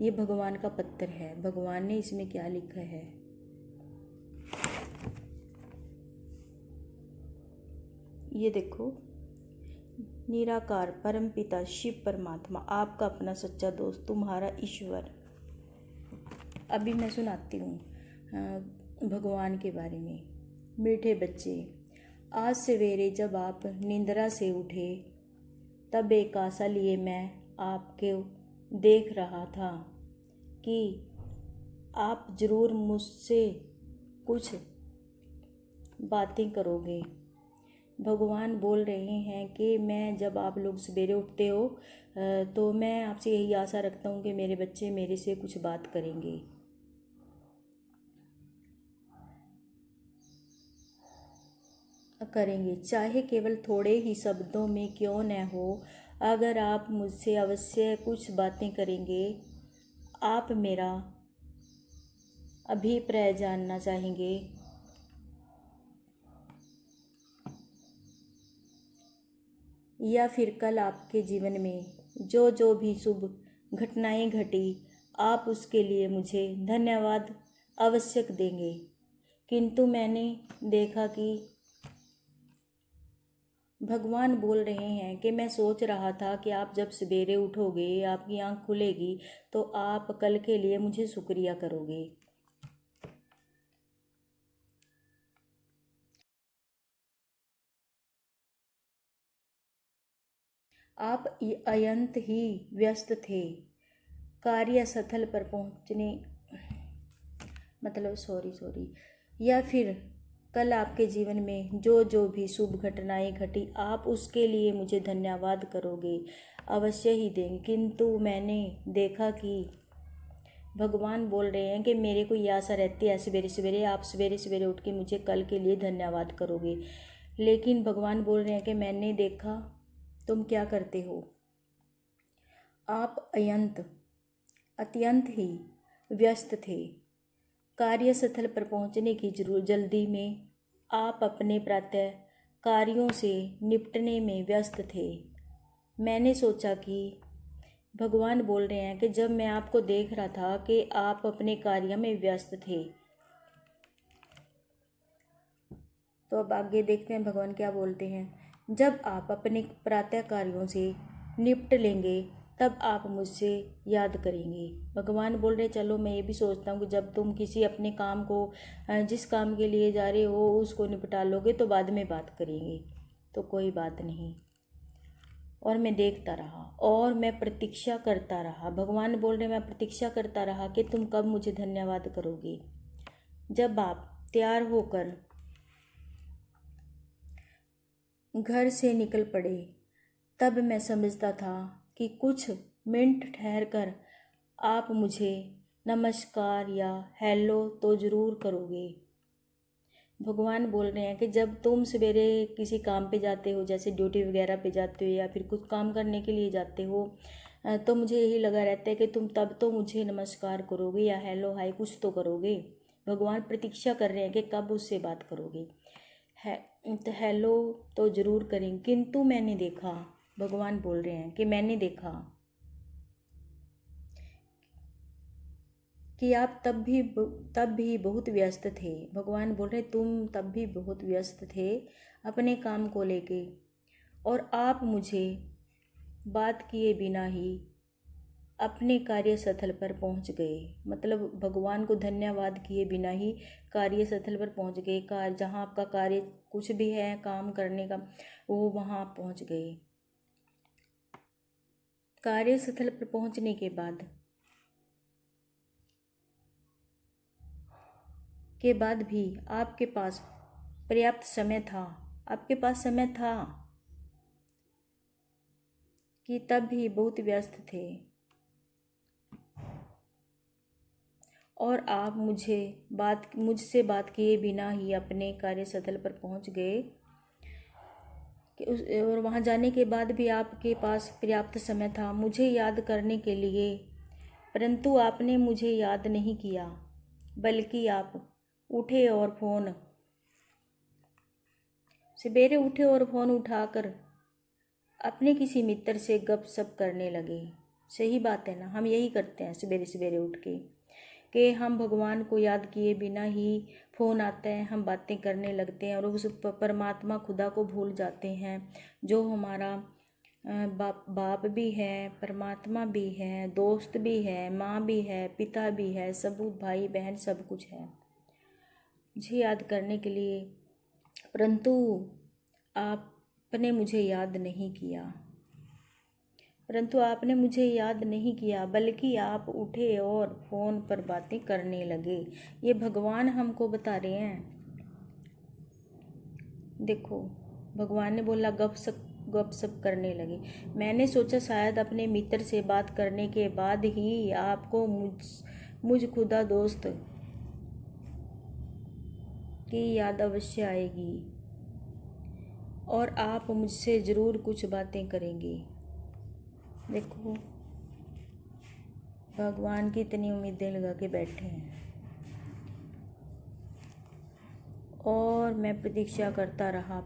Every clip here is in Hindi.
ये भगवान का पत्र है, भगवान ने इसमें क्या लिखा है। ये देखो, निराकार परम पिता शिव परमात्मा, आपका अपना सच्चा दोस्त, तुम्हारा ईश्वर। अभी मैं सुनाती हूँ भगवान के बारे में। मीठे बच्चे, आज सवेरे जब आप निंद्रा से उठे तब एक आशा लिए मैं आपके देख रहा था कि आप ज़रूर मुझसे कुछ बातें करोगे। भगवान बोल रहे हैं कि मैं जब आप लोग सवेरे उठते हो तो मैं आपसे यही आशा रखता हूँ कि मेरे बच्चे मेरे से कुछ बात करेंगे। चाहे केवल थोड़े ही शब्दों में क्यों न हो, अगर आप मुझसे अवश्य कुछ बातें करेंगे। आप मेरा अभिप्राय जानना चाहेंगे। या फिर कल आपके जीवन में जो जो भी शुभ घटनाएं घटी, आप उसके लिए मुझे धन्यवाद आवश्यक देंगे। किंतु मैंने देखा कि भगवान बोल रहे हैं कि मैं सोच रहा था कि आप जब सवेरे उठोगे, आपकी आंख खुलेगी तो आप कल के लिए मुझे शुक्रिया करोगे। आप अत्यंत ही व्यस्त थे कार्यस्थल पर पहुंचने सॉरी या फिर कल आपके जीवन में जो जो भी शुभ घटनाएं घटी, आप उसके लिए मुझे धन्यवाद करोगे, अवश्य ही देंगे। किंतु मैंने देखा कि भगवान बोल रहे हैं कि मेरे को ये आशा रहती है सवेरे सवेरे आप सवेरे सवेरे उठ के मुझे कल के लिए धन्यवाद करोगे। लेकिन भगवान बोल रहे हैं कि मैंने देखा तुम क्या करते हो। आप अत्यंत ही व्यस्त थे कार्यस्थल पर पहुंचने की जल्दी में। आप अपने प्रातः कार्यों से निपटने में व्यस्त थे। मैंने सोचा कि भगवान बोल रहे हैं कि जब मैं आपको देख रहा था कि आप अपने कार्य में व्यस्त थे। तो अब आगे देखते हैं भगवान क्या बोलते हैं। जब आप अपने प्रातः कार्यों से निपट लेंगे तब आप मुझसे याद करेंगे। भगवान बोल रहे चलो, मैं ये भी सोचता हूँ कि जब तुम किसी अपने काम को जिस काम के लिए जा रहे हो उसको निपटा लोगे तो बाद में बात करेंगे, तो कोई बात नहीं। और मैं देखता रहा और मैं प्रतीक्षा करता रहा। भगवान बोल रहे मैं प्रतीक्षा करता रहा कि तुम कब मुझे धन्यवाद करोगे। जब आप तैयार होकर घर से निकल पड़े तब मैं समझता था कि कुछ मिनट ठहर कर आप मुझे नमस्कार या हेलो तो ज़रूर करोगे। भगवान बोल रहे हैं कि जब तुम सवेरे किसी काम पे जाते हो, जैसे ड्यूटी वगैरह पे जाते हो या फिर कुछ काम करने के लिए जाते हो, तो मुझे यही लगा रहता है कि तुम तब तो मुझे नमस्कार करोगे या हेलो हाय कुछ तो करोगे। भगवान प्रतीक्षा कर रहे हैं कि कब उससे बात करोगे। तो हेलो तो ज़रूर करेंगे। किंतु मैंने देखा, भगवान बोल रहे हैं कि मैंने देखा कि आप तब भी बहुत व्यस्त थे। भगवान बोल रहे तुम तब भी बहुत व्यस्त थे अपने काम को लेके, और आप मुझे बात किए बिना ही अपने कार्यस्थल पर पहुंच गए। मतलब भगवान को धन्यवाद किए बिना ही कार्यस्थल पर पहुंच गए। जहां आपका कार्य कुछ भी है काम करने का, वो वहां आप पहुंच गए। कार्यस्थल पर पहुंचने के बाद भी आपके पास पर्याप्त समय था। आपके पास समय था कि तब भी बहुत व्यस्त थे और आप मुझसे बात किए बिना ही अपने कार्यस्थल पर पहुंच गए। और वहां जाने के बाद भी आपके पास पर्याप्त समय था मुझे याद करने के लिए, परंतु आपने मुझे याद नहीं किया, बल्कि आप सवेरे उठे और फ़ोन उठाकर अपने किसी मित्र से गपशप करने लगे। सही बात है ना, हम यही करते हैं सवेरे सवेरे उठ के कि हम भगवान को याद किए बिना ही फ़ोन आता है, हम बातें करने लगते हैं और उस परमात्मा खुदा को भूल जाते हैं, जो हमारा बाप भी है, परमात्मा भी है, दोस्त भी है, माँ भी है, पिता भी है, सबूत भाई बहन सब कुछ है मुझे याद करने के लिए। परंतु आपने मुझे याद नहीं किया, बल्कि आप उठे और फ़ोन पर बातें करने लगे। ये भगवान हमको बता रहे हैं। देखो, भगवान ने बोला गपशप करने लगे। मैंने सोचा शायद अपने मित्र से बात करने के बाद ही आपको मुझ खुदा दोस्त की याद अवश्य आएगी और आप मुझसे ज़रूर कुछ बातें करेंगे। देखो, भगवान की इतनी उम्मीदें लगा के बैठे हैं और मैं प्रतीक्षा करता रहा।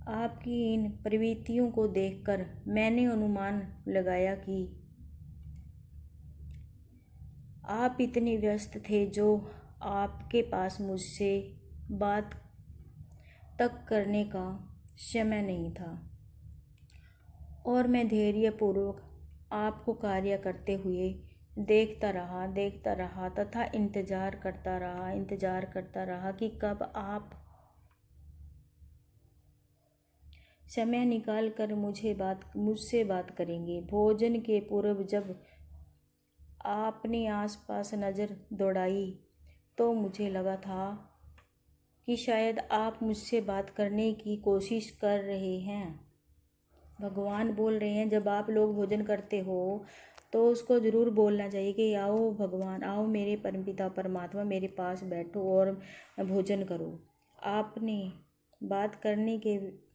आपकी इन प्रवृत्तियों को देखकर मैंने अनुमान लगाया कि आप इतने व्यस्त थे जो आपके पास मुझसे बात तक करने का समय नहीं था और मैं धैर्यपूर्वक आपको कार्य करते हुए देखता रहा तथा इंतज़ार करता रहा कि कब आप समय निकाल कर मुझसे बात करेंगे। भोजन के पूर्व जब आपने आसपास नज़र दौड़ाई तो मुझे लगा था कि शायद आप मुझसे बात करने की कोशिश कर रहे हैं। भगवान बोल रहे हैं, जब आप लोग भोजन करते हो तो उसको ज़रूर बोलना चाहिए कि आओ भगवान, आओ मेरे परमपिता परमात्मा, मेरे पास बैठो और भोजन करो। आपने बात करने के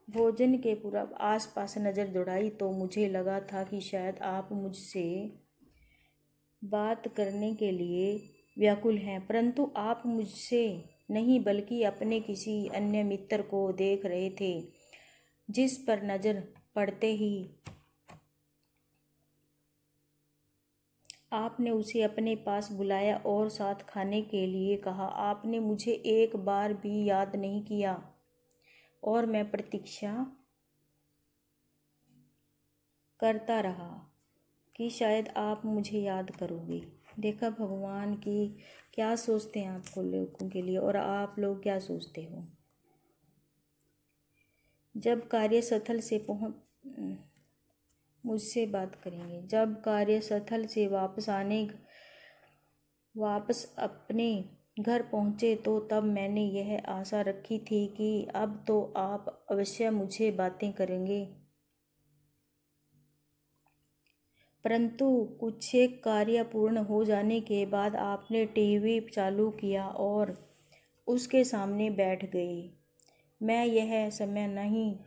भोजन के पूर्व आसपास नज़र दौड़ाई तो मुझे लगा था कि शायद आप मुझसे बात करने के लिए व्याकुल हैं, परंतु आप मुझसे नहीं बल्कि अपने किसी अन्य मित्र को देख रहे थे, जिस पर नज़र पड़ते ही आपने उसे अपने पास बुलाया और साथ खाने के लिए कहा। आपने मुझे एक बार भी याद नहीं किया और मैं प्रतीक्षा करता रहा कि शायद आप मुझे याद करोगे। देखा भगवान की क्या सोचते हैं आपको लोगों के लिए और आप लोग क्या सोचते हो। जब कार्यस्थल से मुझसे बात करेंगे। जब कार्यस्थल से वापस अपने घर पहुँचे तो तब मैंने यह आशा रखी थी कि अब तो आप अवश्य मुझे बातें करेंगे, परंतु कुछ एक कार्य पूर्ण हो जाने के बाद आपने टीवी चालू किया और उसके सामने बैठ गए। मैं यह समय नहीं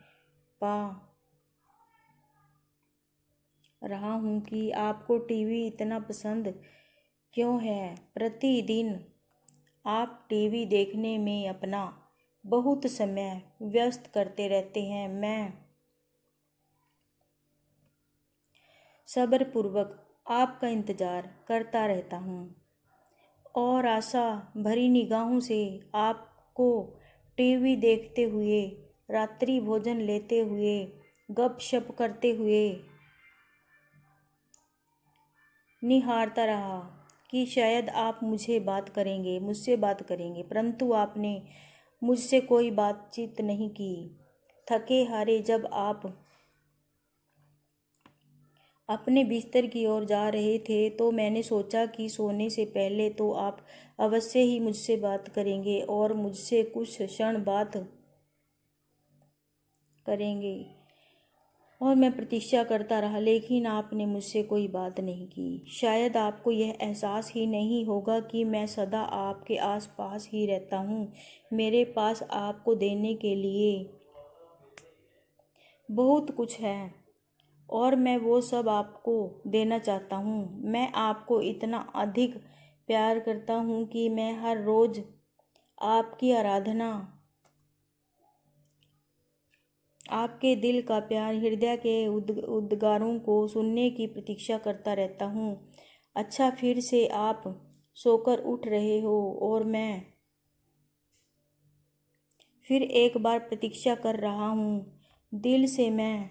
पा रहा हूँ कि आपको टीवी इतना पसंद क्यों है। प्रतिदिन आप टीवी देखने में अपना बहुत समय व्यस्त करते रहते हैं। मैं सब्रपूर्वक आपका इंतज़ार करता रहता हूँ और आशा भरी निगाहों से आपको टीवी देखते हुए, रात्रि भोजन लेते हुए, गपशप करते हुए निहारता रहा कि शायद आप मुझसे बात करेंगे, परंतु आपने मुझसे कोई बातचीत नहीं की। थके हारे जब आप अपने बिस्तर की ओर जा रहे थे तो मैंने सोचा कि सोने से पहले तो आप अवश्य ही मुझसे बात करेंगे और मुझसे कुछ क्षण बात करेंगे और मैं प्रतीक्षा करता रहा, लेकिन आपने मुझसे कोई बात नहीं की। शायद आपको यह एहसास ही नहीं होगा कि मैं सदा आपके आसपास ही रहता हूँ। मेरे पास आपको देने के लिए बहुत कुछ है और मैं वो सब आपको देना चाहता हूँ। मैं आपको इतना अधिक प्यार करता हूँ कि मैं हर रोज़ आपकी आराधना, आपके दिल का प्यार, हृदय के उद्गारों को सुनने की प्रतीक्षा करता रहता हूँ। अच्छा, फिर से आप सोकर उठ रहे हो और मैं फिर एक बार प्रतीक्षा कर रहा हूँ। दिल से मैं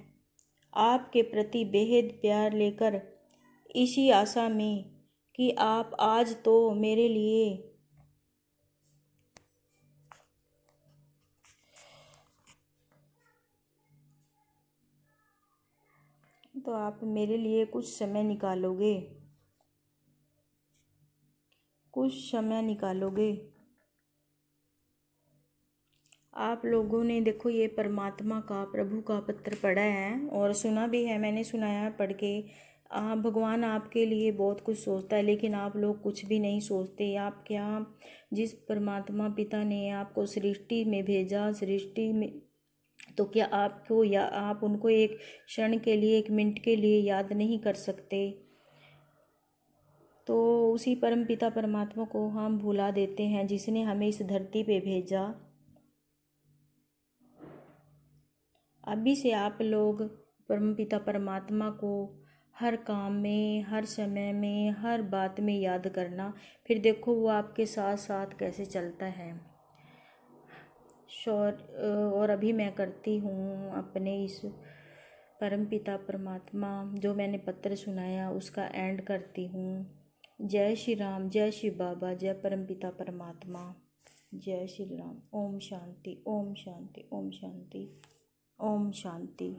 आपके प्रति बेहद प्यार लेकर, इसी आशा में कि आप आज तो मेरे लिए कुछ समय निकालोगे, आप लोगों ने देखो ये परमात्मा का, प्रभु का पत्र पढ़ा है और सुना भी है, मैंने सुनाया है पढ़ के। भगवान आपके लिए बहुत कुछ सोचता है, लेकिन आप लोग कुछ भी नहीं सोचते। आप क्या, जिस परमात्मा पिता ने आपको सृष्टि में भेजा, सृष्टि में, तो क्या आपको, या आप उनको एक क्षण के लिए, एक मिनट के लिए याद नहीं कर सकते? तो उसी परम पिता परमात्मा को हम भुला देते हैं, जिसने हमें इस धरती पे भेजा। अभी से आप लोग परमपिता परमात्मा को हर काम में, हर समय में, हर बात में याद करना, फिर देखो वो आपके साथ साथ कैसे चलता है। और अभी मैं करती हूँ अपने इस परमपिता परमात्मा, जो मैंने पत्र सुनाया, उसका एंड करती हूँ। जय श्री राम, जय श्री बाबा, जय परमपिता परमात्मा, जय श्री राम। ओम शांति, ओम शांति, ओम शांति, ओम शांति।